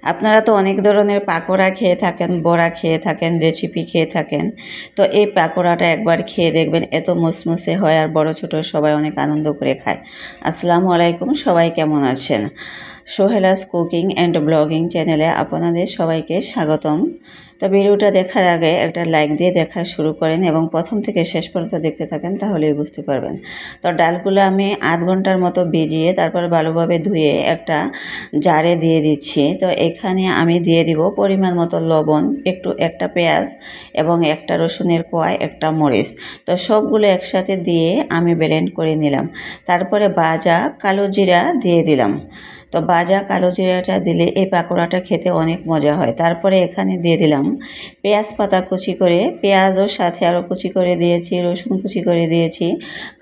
আপনারা তো অনেক ধরনের পাকোড়া খেয়ে থাকেন, বড়া খেয়ে থাকেন, রেসিপি খেয়ে থাকেন। তো এই পাকোড়াটা একবার খেয়ে দেখবেন, এত মুসমুসে হয় আর বড় ছোট সবাই অনেক আনন্দ করে খায়। আসসালামু আলাইকুম, সবাই কেমন আছেন? সোহেলাস কুকিং অ্যান্ড ব্লগিং চ্যানেলে আপনাদের সবাইকে স্বাগতম। তো ভিডিওটা দেখার আগে একটা লাইক দিয়ে দেখা শুরু করেন এবং প্রথম থেকে শেষ পর্যন্ত দেখতে থাকেন, তাহলেই বুঝতে পারবেন। তো ডালগুলো আমি আধ ঘন্টার মতো ভিজিয়ে তারপর ভালোভাবে ধুয়ে একটা জারে দিয়ে দিচ্ছি। তো এখানে আমি দিয়ে দিব পরিমাণ মতো লবণ, একটা পেঁয়াজ এবং একটা রসুনের কোয়া, একটা মরিচ। তো সবগুলো একসাথে দিয়ে আমি ব্লেন্ড করে নিলাম। তারপরে ভাজা কালো জিরা দিয়ে দিলাম। তো ভাজা কালো জিরাটা দিলে এই পাকোড়াটা খেতে অনেক মজা হয়। তারপরে এখানে দিয়ে দিলাম পেঁয়াজ পাতা কুচি করে, পেঁয়াজও সাথে আরও কুচি করে দিয়েছি, রসুন কুচি করে দিয়েছি,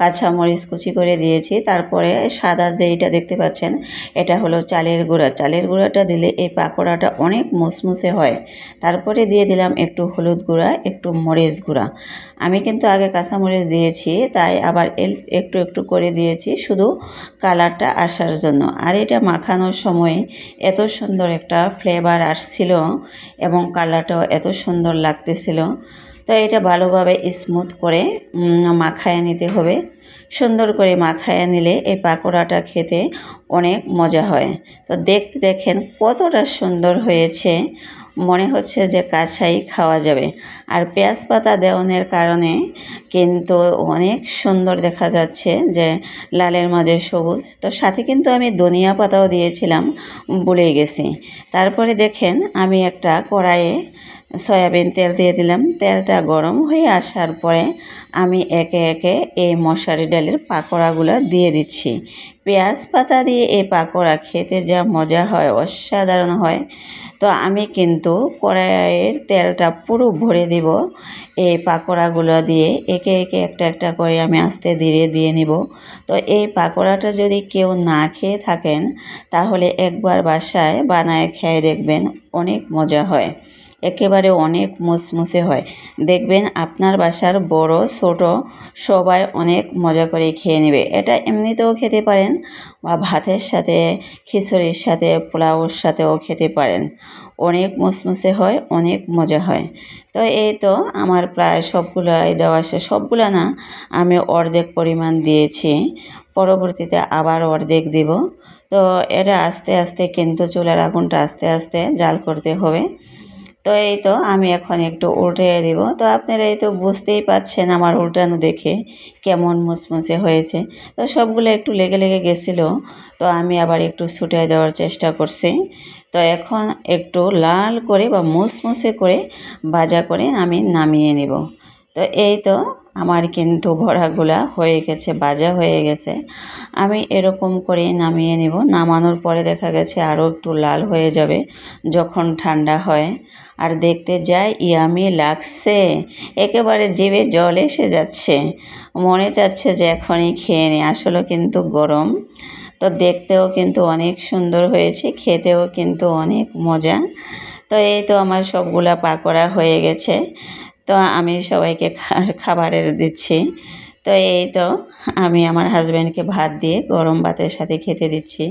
কাঁচামরিচ কুচি করে দিয়েছি। তারপরে সাদা যেইটা দেখতে পাচ্ছেন এটা হলো চালের গুঁড়া। চালের গুঁড়াটা দিলে এই পাকোড়াটা অনেক মুসমুসে হয়। তারপরে দিয়ে দিলাম একটু হলুদ গুঁড়া, একটু মরিচ গুঁড়া। আমি কিন্তু আগে কাঁচামরিচ দিয়েছি, তাই আবার একটু একটু করে দিয়েছি শুধু কালারটা আসার জন্য। আর এটা মাখানোর সময় এত সুন্দর একটা ফ্লেভার আসছিল এবং কালারটাও এত সুন্দর লাগতেছিল। তো এটা ভালোভাবে স্মুথ করে মাখায় নিতে হবে। সুন্দর করে মাখায় নিলে এই পাকোড়াটা খেতে অনেক মজা হয়। তো দেখেন কতটা সুন্দর হয়েছে, মনে হচ্ছে যে কাঁচাই খাওয়া যাবে। আর পেঁয়াজ পাতা দেওয়ানোর কারণে কিন্তু অনেক সুন্দর দেখা যাচ্ছে, যে লালের মাঝে সবুজ। তো সাথে কিন্তু আমি ধনিয়া পাতাও দিয়েছিলাম, ভুলে গেছি। তারপরে দেখেন আমি একটা কড়াইয়ে সয়াবিন তেল দিয়ে দিলাম। তেলটা গরম হয়ে আসার পরে আমি একে একে এই মশারি ডালের পাকোড়াগুলো দিয়ে দিচ্ছি। পেঁয়াজ পাতা দিয়ে এই পাকোড়া খেতে যা মজা হয়, অসাধারণ হয়। তো আমি কিন্তু কড়াইয়ের তেলটা পুরো ভরে দিব এই পাকোড়াগুলো দিয়ে। একে একে একটা একটা করে আমি আস্তে ধীরে দিয়ে নিব। তো এই পাকোড়াটা যদি কেউ না খেয়ে থাকেন, তাহলে একবার বাসায় বানায় খেয়ে দেখবেন, অনেক মজা হয়, একেবারে অনেক মুসমুসে হয়। দেখবেন আপনার বাসার বড় ছোট সবাই অনেক মজা করে খেয়ে নেবে। এটা এমনিতেও খেতে পারেন বা ভাতের সাথে, খিচুড়ির সাথে, পোলাওর সাথেও খেতে পারেন। অনেক মুসমুসে হয়, অনেক মজা হয়। তো এই তো আমার প্রায় সবগুলাই দেওয়া শেষ। সবগুলা না, আমি অর্ধেক পরিমাণ দিয়েছি, পরবর্তীতে আবার অর্ধেক দিব। তো এটা আস্তে আস্তে কিন্তু চুলার আগুনটা আস্তে আস্তে জাল করতে হবে। তো এই তো আমি এখন একটু উল্টে দিব। তো আপনারা এই তো বুঝতেই পাচ্ছেন আমার উল্টানো দেখে কেমন মুসমুসে হয়েছে। তো সবগুলো একটু লেগে লেগে গেছিলো, তো আমি আবার একটু ছুটাই দেওয়ার চেষ্টা করছি। তো এখন একটু লাল করে বা মুসমুসে করে ভাজা করে আমি নামিয়ে নেব। তো এই তো আমার কিন্তু বড়াগুলা হয়ে গেছে, ভাজা হয়ে গেছে। আমি এরকম করে নামিয়ে নেব। নামানোর পরে দেখা গেছে আরও একটু লাল হয়ে যাবে যখন ঠান্ডা হয়। আর দেখতে যাই ইয়ামি লাগছে, একেবারে জিভে জল এসে যাচ্ছে, মনে চাচ্ছে যে এখনই খেয়ে নিই। আসলে কিন্তু গরম, তো দেখতেও কিন্তু অনেক সুন্দর হয়েছে, খেতেও কিন্তু অনেক মজা। তো এই তো আমার সবগুলা পাকোড়া হয়ে গেছে। তো আমি সবাইকে খাবারের দিচ্ছি। তো এই তো আমি আমার হাজব্যান্ডকে ভাত দিয়ে গরম ভাতের সাথে খেতে দিচ্ছি।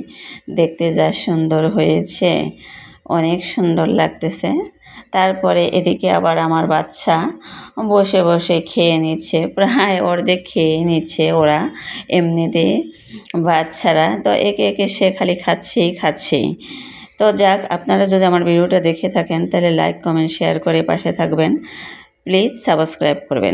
দেখতে যা সুন্দর হয়েছে, অনেক সুন্দর লাগতেছে। তারপরে এদিকে আবার আমার বাচ্চা বসে বসে খেয়ে নিচ্ছে, প্রায় অর্ধেক খেয়ে নিচ্ছে ওরা এমনিতেই বাচ্চারা। তো একে একে সে খালি খাচ্ছেই। তো যাক, আপনারা যদি আমার ভিডিওটা দেখে থাকেন তাহলে লাইক, কমেন্ট, শেয়ার করে পাশে থাকবেন। প্লিজ সাবস্ক্রাইব করবেন।